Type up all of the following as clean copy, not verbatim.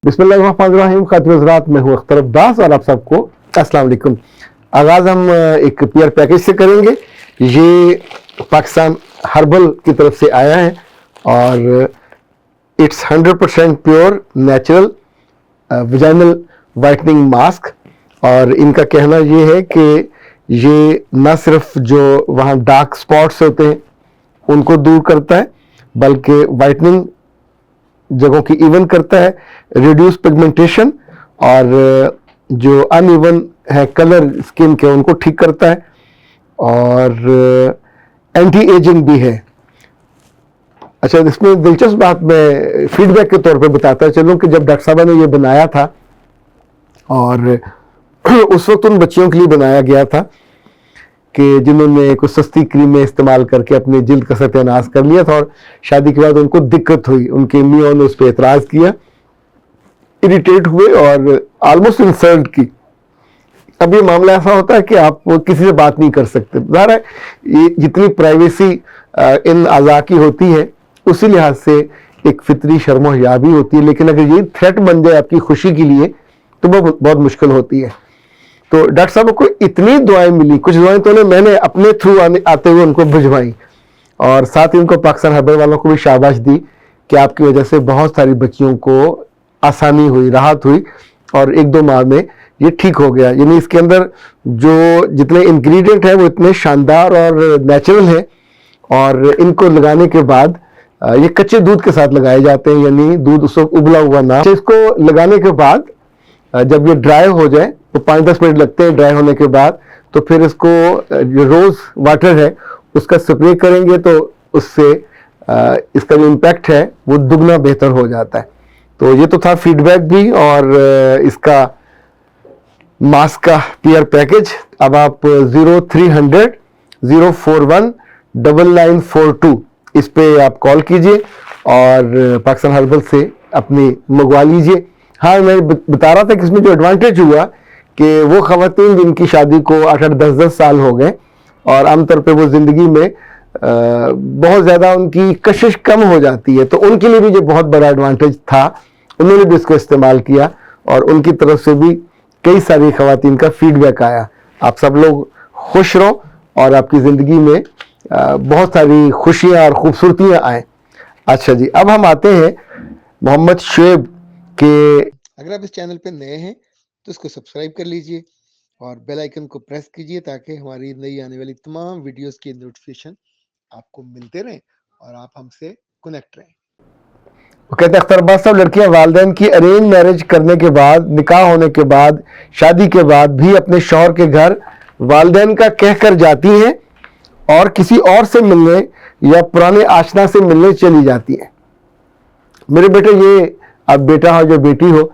बिस्मिल्लाहिर्रहमानिर्रहीम। खातिन हज़रात, मैं हूँ अख्तर अब्बास और आप सबको अस्सलाम वालेकुम। आगाज़ हम एक पीआर पैकेज से करेंगे। ये पाकिस्तान हर्बल की तरफ से आया है और it's 100% pure natural vaginal whitening mask. और इनका कहना ये है कि ये न सिर्फ जो वहाँ डार्क स्पॉट्स होते हैं उनको दूर करता है, बल्कि वाइटनिंग जगहों की इवन करता है, रिड्यूस पिगमेंटेशन और जो अनइवन है कलर स्किन के उनको ठीक करता है और एंटी एजिंग भी है। अच्छा, इसमें दिलचस्प बात मैं फीडबैक के तौर पे बताता चलूं कि जब डॉक्टर साहब ने ये बनाया था और उस वक्त उन बच्चियों के लिए बनाया गया था कि जिन्होंने कुछ सस्ती क्रीमें इस्तेमाल करके अपनी जिल्द का सत्यानाश कर लिया था और शादी के बाद उनको दिक्कत हुई, उनके मियों ने उस पर एतराज़ किया, इरिटेट हुए और ऑलमोस्ट इंसल्ट की। अब ये मामला ऐसा होता है कि आप किसी से बात नहीं कर सकते। ज़ाहिर है ये जितनी प्राइवेसी इन अज़ा की होती है उसी लिहाज से एक फितरी शर्म और हया भी होती है, लेकिन अगर ये थ्रेट बन जाए आपकी खुशी के लिए तो बहुत मुश्किल होती है। तो डॉक्टर साहब को इतनी दुआएं मिली, कुछ दुआएं तो मैंने अपने थ्रू आते हुए उनको भिजवाई और साथ ही उनको पाकिस्तान हर्बल वालों को भी शाबाश दी कि आपकी वजह से बहुत सारी बच्चियों को आसानी हुई, राहत हुई और 1-2 माह में ये ठीक हो गया। यानी इसके अंदर जो जितने इंग्रेडिएंट हैं वो इतने शानदार और नेचुरल हैं और इनको लगाने के बाद ये कच्चे दूध के साथ लगाए जाते हैं, यानी दूध उसको उबला हुआ ना। इसको लगाने के बाद जब ये ड्राई हो जाए तो 5-10 मिनट लगते हैं ड्राई होने के बाद, तो फिर इसको जो रोज़ वाटर है उसका स्प्रे करेंगे तो उससे इसका जो इम्पैक्ट है वो दुगना बेहतर हो जाता है। तो ये तो था फीडबैक भी और इसका मास्क का पीआर पैकेज। अब आप 0300 041 9942 इस पे आप कॉल कीजिए और पाकिस्तान हर्बल से अपनी मंगवा लीजिए। हाँ, मैं बता रहा था कि इसमें जो एडवांटेज हुआ कि वो ख़वातीन जिनकी शादी को 8-8 10-10 साल हो गए और आमतौर पे वो ज़िंदगी में बहुत ज़्यादा उनकी कशिश कम हो जाती है, तो उनके लिए भी ये बहुत बड़ा एडवांटेज था। उन्होंने भी इसको इस्तेमाल किया और उनकी तरफ से भी कई सारी ख़वातीन का फीडबैक आया। आप सब लोग खुश रहो और आपकी ज़िंदगी में बहुत सारी खुशियाँ और ख़ूबसूरतियाँ आएँ। अच्छा जी, अब हम आते हैं मोहम्मद शुएब के। अगर आप इस चैनल पे नए हैं तो इसको सब्सक्राइब कर लीजिए और बेल आइकन को प्रेस कीजिए ताकि हमारी नई आने वाली तमाम वीडियोस की नोटिफिकेशन आपको मिलते रहें और आप हमसे कनेक्ट रहें। वो कहते हैं अख्तर अब्बास साहब, लड़कियां वालिदैन की अरेंज मैरिज करने के बाद, निकाह होने के बाद, शादी के बाद भी अपने शौहर के घर वालिदैन का कह कर जाती हैं और किसी और से मिलने या पुराने आशना से मिलने चली जाती हैं। मेरे बेटे, ये आप बेटा हो जो बेटी हो,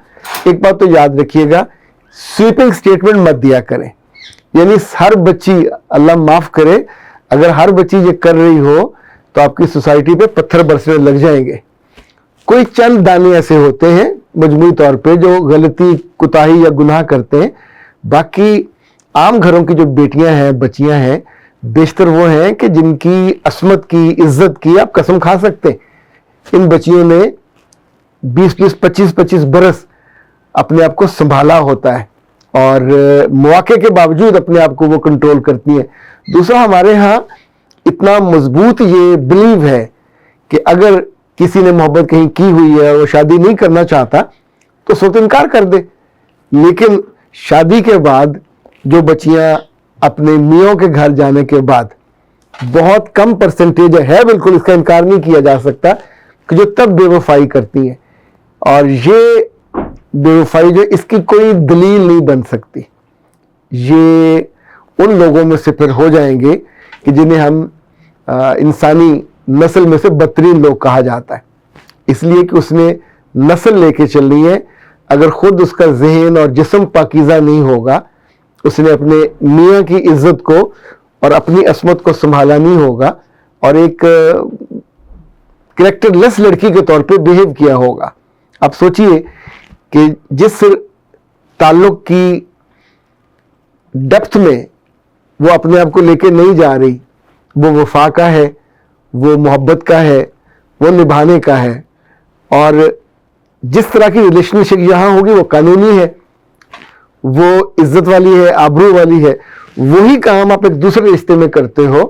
एक बात तो याद रखिएगा, स्वीपिंग स्टेटमेंट मत दिया करें। यानी हर बच्ची, अल्लाह माफ करे, अगर हर बच्ची ये कर रही हो तो आपकी सोसाइटी पे पत्थर बरसने लग जाएंगे। कोई चंद दाने ऐसे होते हैं मजमूई तौर पे जो गलती, कुताही या गुनाह करते हैं। बाकी आम घरों की जो बेटियां हैं, बच्चियां हैं, बेशतर वो हैं कि जिनकी असमत की, इज्जत की आप कसम खा सकते हैं। इन बच्चियों ने 20-20, 25-25 बरस अपने आप को संभाला होता है और मौके के बावजूद अपने आप को वो कंट्रोल करती हैं। दूसरा, हमारे यहाँ इतना मजबूत ये बिलीव है कि अगर किसी ने मोहब्बत कहीं की हुई है और वो शादी नहीं करना चाहता तो सोच इनकार कर दे। लेकिन शादी के बाद जो बच्चियां अपने मियों के घर जाने के बाद, बहुत कम परसेंटेज है, बिल्कुल इसका इनकार नहीं किया जा सकता, कि जो तब बेवफाई करती हैं। और ये बेवफाई जो, इसकी कोई दलील नहीं बन सकती। ये उन लोगों में से फिर हो जाएंगे कि जिन्हें हम इंसानी नस्ल में से बदतरीन लोग कहा जाता है, इसलिए कि उसने नस्ल लेके चलनी है। अगर खुद उसका जहन और जिस्म पाकीज़ा नहीं होगा, उसने अपने मियाँ की इज्जत को और अपनी असमत को संभाला नहीं होगा और एक कैरेक्टरलेस लड़की के तौर पे बिहेव किया होगा। आप सोचिए कि जिस ताल्लुक की डेप्थ में वो अपने आप को लेके नहीं जा रही, वो वफा का है, वो मोहब्बत का है, वो निभाने का है। और जिस तरह की रिलेशनशिप यहाँ होगी वो कानूनी है, वो इज्जत वाली है, आबरू वाली है। वही काम आप एक दूसरे रिश्ते में करते हो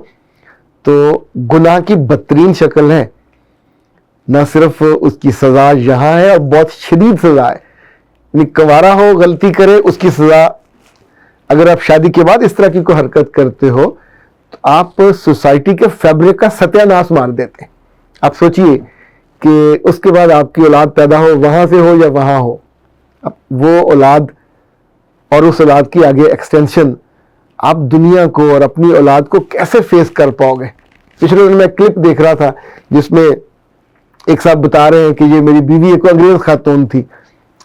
तो गुनाह की बदतरीन शक्ल है। ना सिर्फ उसकी सजा यहाँ है और बहुत शदीद सजा है, कंवारा हो गलती करे उसकी सजा। अगर आप शादी के बाद इस तरह की कोई हरकत करते हो तो आप सोसाइटी के फैब्रिक का सत्यानाश मार देते हैं। आप सोचिए कि उसके बाद आपकी औलाद पैदा हो, वहां से हो या वहां हो, अब वो औलाद और उस औलाद की आगे एक्सटेंशन, आप दुनिया को और अपनी औलाद को कैसे फेस कर पाओगे। पिछले दिन मैं क्लिप देख रहा था जिसमें एक साहब बता रहे हैं कि ये मेरी बीवी एक अंग्रेज खातून थी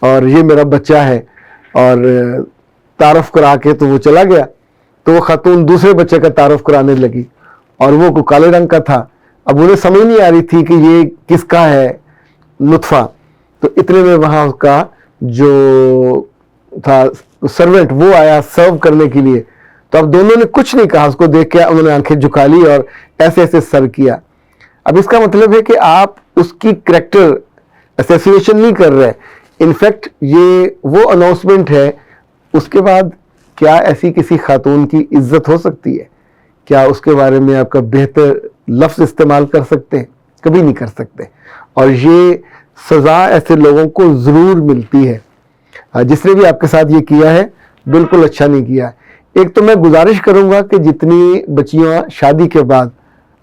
और ये मेरा बच्चा है, और तारफ करा के तो वो चला गया, तो वो खातून दूसरे बच्चे का तारफ कराने लगी और वो को काले रंग का था। अब उन्हें समझ नहीं आ रही थी कि ये किसका है नुत्फा। तो इतने में वहां उसका जो था सर्वेंट वो आया सर्व करने के लिए, तो अब दोनों ने कुछ नहीं कहा, उसको देख के उन्होंने आंखें झुका ली और ऐसे ऐसे सर किया। अब इसका मतलब है कि आप उसकी कैरेक्टर एसोसिएशन नहीं कर रहे, इनफैक्ट ये वो अनाउंसमेंट है। उसके बाद क्या ऐसी किसी खातून की इज्जत हो सकती है? क्या उसके बारे में आपका बेहतर लफ्ज इस्तेमाल कर सकते हैं? कभी नहीं कर सकते। और ये सजा ऐसे लोगों को जरूर मिलती है। जिसने भी आपके साथ ये किया है बिल्कुल अच्छा नहीं किया। एक तो मैं गुजारिश करूंगा कि जितनी बच्चियां शादी के बाद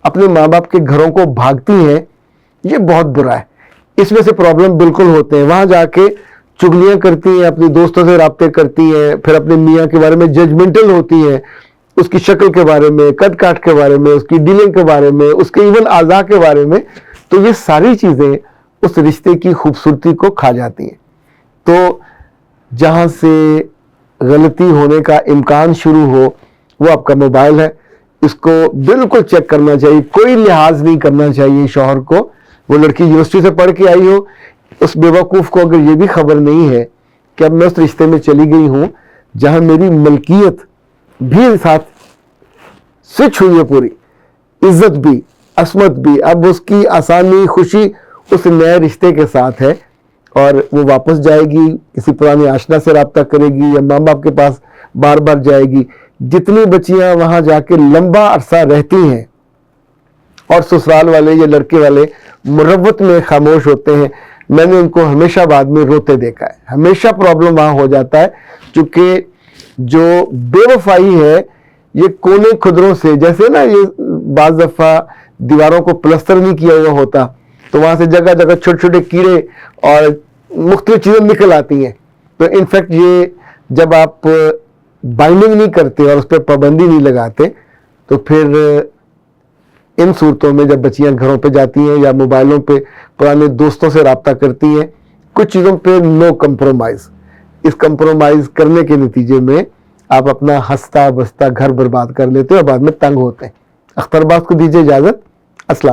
अपने माँ बाप के घरों को भागती हैं, ये बहुत बुरा है। इसमें से प्रॉब्लम बिल्कुल होते हैं, वहां जाके चुगलियां करती हैं, अपनी दोस्तों से राब्ते करती हैं, फिर अपने मियाँ के बारे में जजमेंटल होती हैं, उसकी शक्ल के बारे में, कद काट के बारे में, उसकी डीलिंग के बारे में, उसके इवन आज़ा के बारे में। तो ये सारी चीज़ें उस रिश्ते की खूबसूरती को खा जाती हैं। तो जहाँ से गलती होने का इम्कान शुरू हो वो आपका मोबाइल है, इसको बिल्कुल चेक करना चाहिए। कोई लिहाज नहीं करना चाहिए शौहर को। वो लड़की यूनिवर्सिटी से पढ़ के आई हो, उस बेवकूफ़ को अगर ये भी खबर नहीं है कि अब मैं उस रिश्ते में चली गई हूँ जहाँ मेरी मलकियत भी साथ स्विच हुई है, पूरी इज्जत भी असमत भी, अब उसकी आसानी खुशी उस नए रिश्ते के साथ है और वो वापस जाएगी, किसी पुराने आशना से रब्ता करेगी या माँ बाप के पास बार बार जाएगी। जितनी बच्चियां वहां जाके लंबा अरसा रहती हैं और ससुराल वाले या लड़के वाले मुरव्वत में खामोश होते हैं, मैंने उनको हमेशा बाद में रोते देखा है। हमेशा प्रॉब्लम वहां हो जाता है क्योंकि जो बेवफाई है ये कोने खुदरों से, जैसे ना ये बाज दफा दीवारों को प्लस्तर नहीं किया हुआ होता तो वहां से जगह जगह छोटे छोटे कीड़े और मुख्तलिफ चीजें निकल आती हैं। तो इनफैक्ट ये जब आप बाइंडिंग नहीं करते और उस पर पाबंदी नहीं लगाते तो फिर इन सूरतों में जब बच्चियां घरों पे जाती हैं या मोबाइलों पे पुराने दोस्तों से रब्ता करती हैं, कुछ चीज़ों पे नो कंप्रोमाइज़। इस कंप्रोमाइज़ करने के नतीजे में आप अपना हंसता बसता घर बर्बाद कर लेते हो और बाद में तंग होते हैं। अख्तर अब्बास को दीजिए इजाज़त। अस्सलाम।